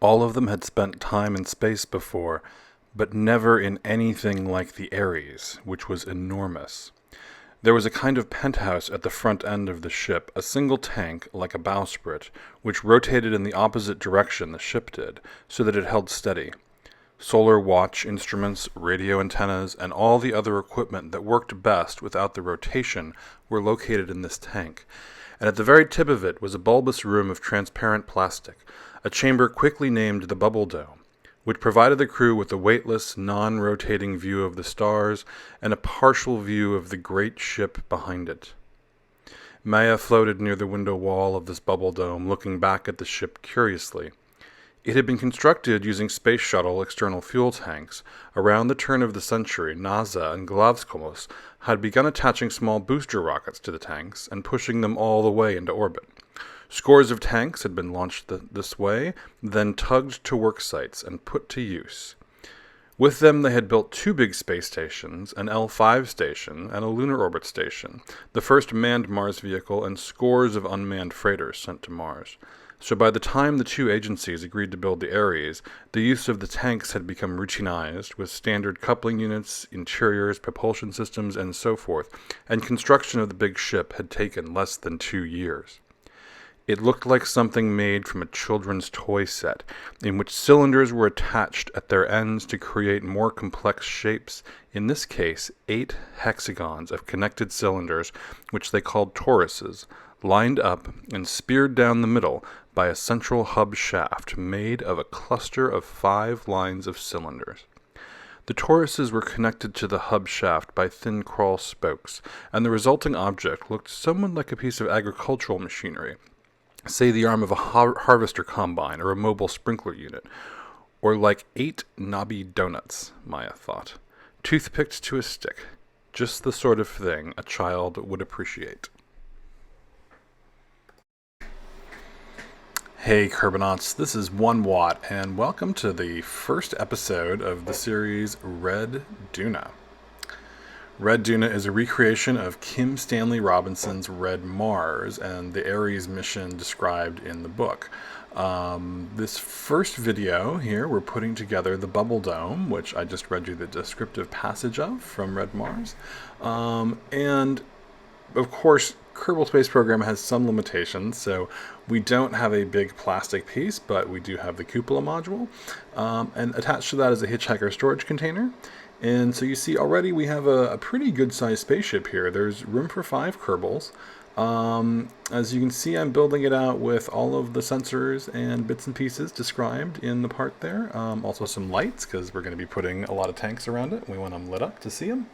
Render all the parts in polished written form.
All of them had spent time in space before, but never in anything like the Ares, which was enormous. There was a kind of penthouse at the front end of the ship, a single tank, like a bowsprit, which rotated in the opposite direction the ship did, so that it held steady. Solar watch instruments, radio antennas, and all the other equipment that worked best without the rotation were located in this tank, and at the very tip of it was a bulbous room of transparent plastic, a chamber quickly named the Bubble Dome, which provided the crew with a weightless, non-rotating view of the stars and a partial view of the great ship behind it. Maya floated near the window wall of this bubble dome, looking back at the ship curiously. It had been constructed using space shuttle external fuel tanks. Around the turn of the century, NASA and Glavskomos had begun attaching small booster rockets to the tanks and pushing them all the way into orbit. Scores of tanks had been launched this way, then tugged to work sites and put to use. With them they had built two big space stations, an L5 station and a lunar orbit station, the first manned Mars vehicle, and scores of unmanned freighters sent to Mars. So by the time the two agencies agreed to build the Ares, the use of the tanks had become routinized, with standard coupling units, interiors, propulsion systems, and so forth, and construction of the big ship had taken less than 2 years. It looked like something made from a children's toy set, in which cylinders were attached at their ends to create more complex shapes, in this case 8 hexagons of connected cylinders, which they called toruses, lined up and speared down the middle by a central hub shaft made of a cluster of 5 lines of cylinders. The toruses were connected to the hub shaft by thin crawl spokes, and the resulting object looked somewhat like a piece of agricultural machinery, say the arm of a harvester combine or a mobile sprinkler unit, or like 8 knobby donuts, Maya thought, toothpicked to a stick, just the sort of thing a child would appreciate. Hey Kerbonauts, this is 1 Watt, and welcome to the first episode of the series Red Duna. Red Duna is a recreation of Kim Stanley Robinson's Red Mars and the Ares mission described in the book. This first video here, we're putting together the Bubble Dome, which I just read you the descriptive passage of from Red Mars. And of course, Kerbal Space Program has some limitations, so we don't have a big plastic piece, but we do have the cupola module. And attached to that is a hitchhiker storage container. And so you see already we have a pretty good sized spaceship here. There's room for 5 Kerbals. As you can see, I'm building it out with all of the sensors and bits and pieces described in the part there. Also some lights, because we're going to be putting a lot of tanks around it. We want them lit up to see them.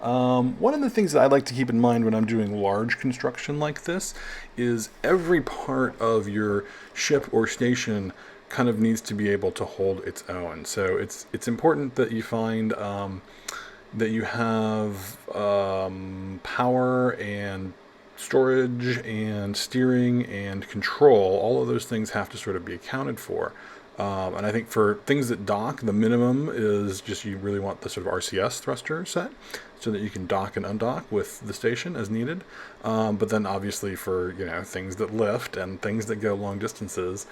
One of the things that I like to keep in mind when I'm doing large construction like this is every part of your ship or station kind of needs to be able to hold its own. So it's important that you find that you have power and storage and steering and control. All of those things have to sort of be accounted for. And I think for things that dock, the minimum is just you really want the sort of RCS thruster set so that you can dock and undock with the station as needed. But then obviously for, things that lift and things that go long distances,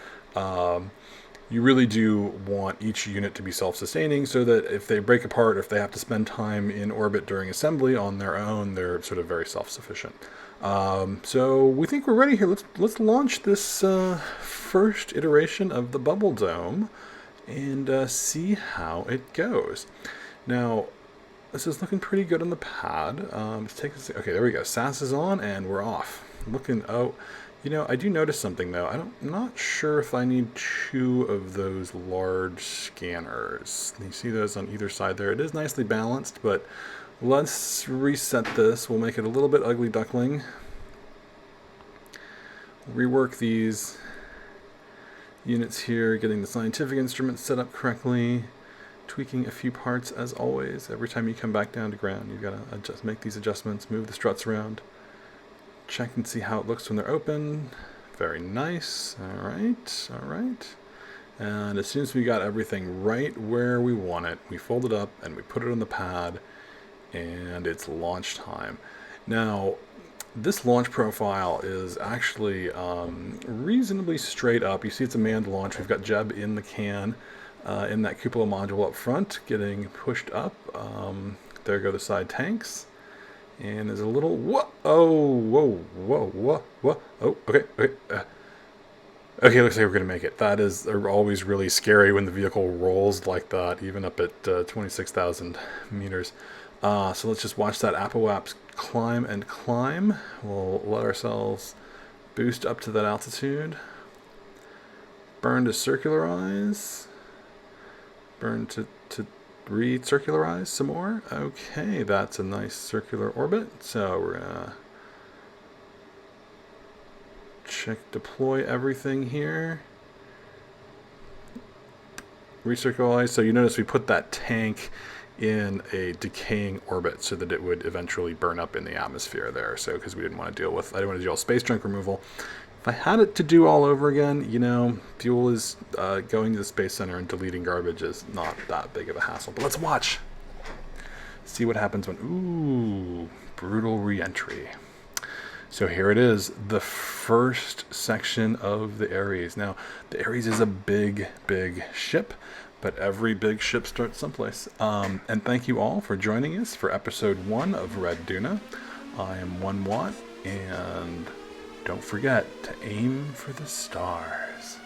you really do want each unit to be self-sustaining so that if they break apart or if they have to spend time in orbit during assembly on their own, they're sort of very self-sufficient. So we think we're ready here. Let's launch this first iteration of the Bubble Dome and see how it goes. Now, this is looking pretty good on the pad. Okay, there we go. SAS is on and we're off. I do notice something though. I'm not sure if I need 2 of those large scanners. You see those on either side there. It is nicely balanced, but let's reset this. We'll make it a little bit ugly duckling. Rework these units here, getting the scientific instruments set up correctly, tweaking a few parts as always. Every time you come back down to ground, you've got to make these adjustments, move the struts around. Check and see how it looks when they're open. Very nice. All right. And as soon as we got everything right where we want it, we fold it up and we put it on the pad, and it's launch time. Now, This launch profile is actually reasonably straight up. You see it's a manned launch. We've got Jeb in the can, in that cupola module up front, getting pushed up. There go the side tanks. And there's a little, whoa, oh, whoa, whoa, whoa, whoa, oh, okay, okay. Okay, looks like we're going to make it. That is always really scary when the vehicle rolls like that, even up at 26,000 meters. So let's just watch that Apoaps climb and climb. We'll let ourselves boost up to that altitude. Burn to circularize. Burn to recircularize some more. Okay, that's a nice circular orbit. So we're going to deploy everything here. Recircularize. So you notice we put that tank in a decaying orbit so that it would eventually burn up in the atmosphere there. So because I didn't want to deal with space junk removal. If I had it to do all over again, fuel is going to the Space Center and deleting garbage is not that big of a hassle. But let's watch. See what happens when, ooh, brutal re-entry. So here it is, the first section of the Ares. Now, the Ares is a big, big ship, but every big ship starts someplace. And thank you all for joining us for episode 1 of Red Duna. I am 1 Watt, and don't forget to aim for the stars.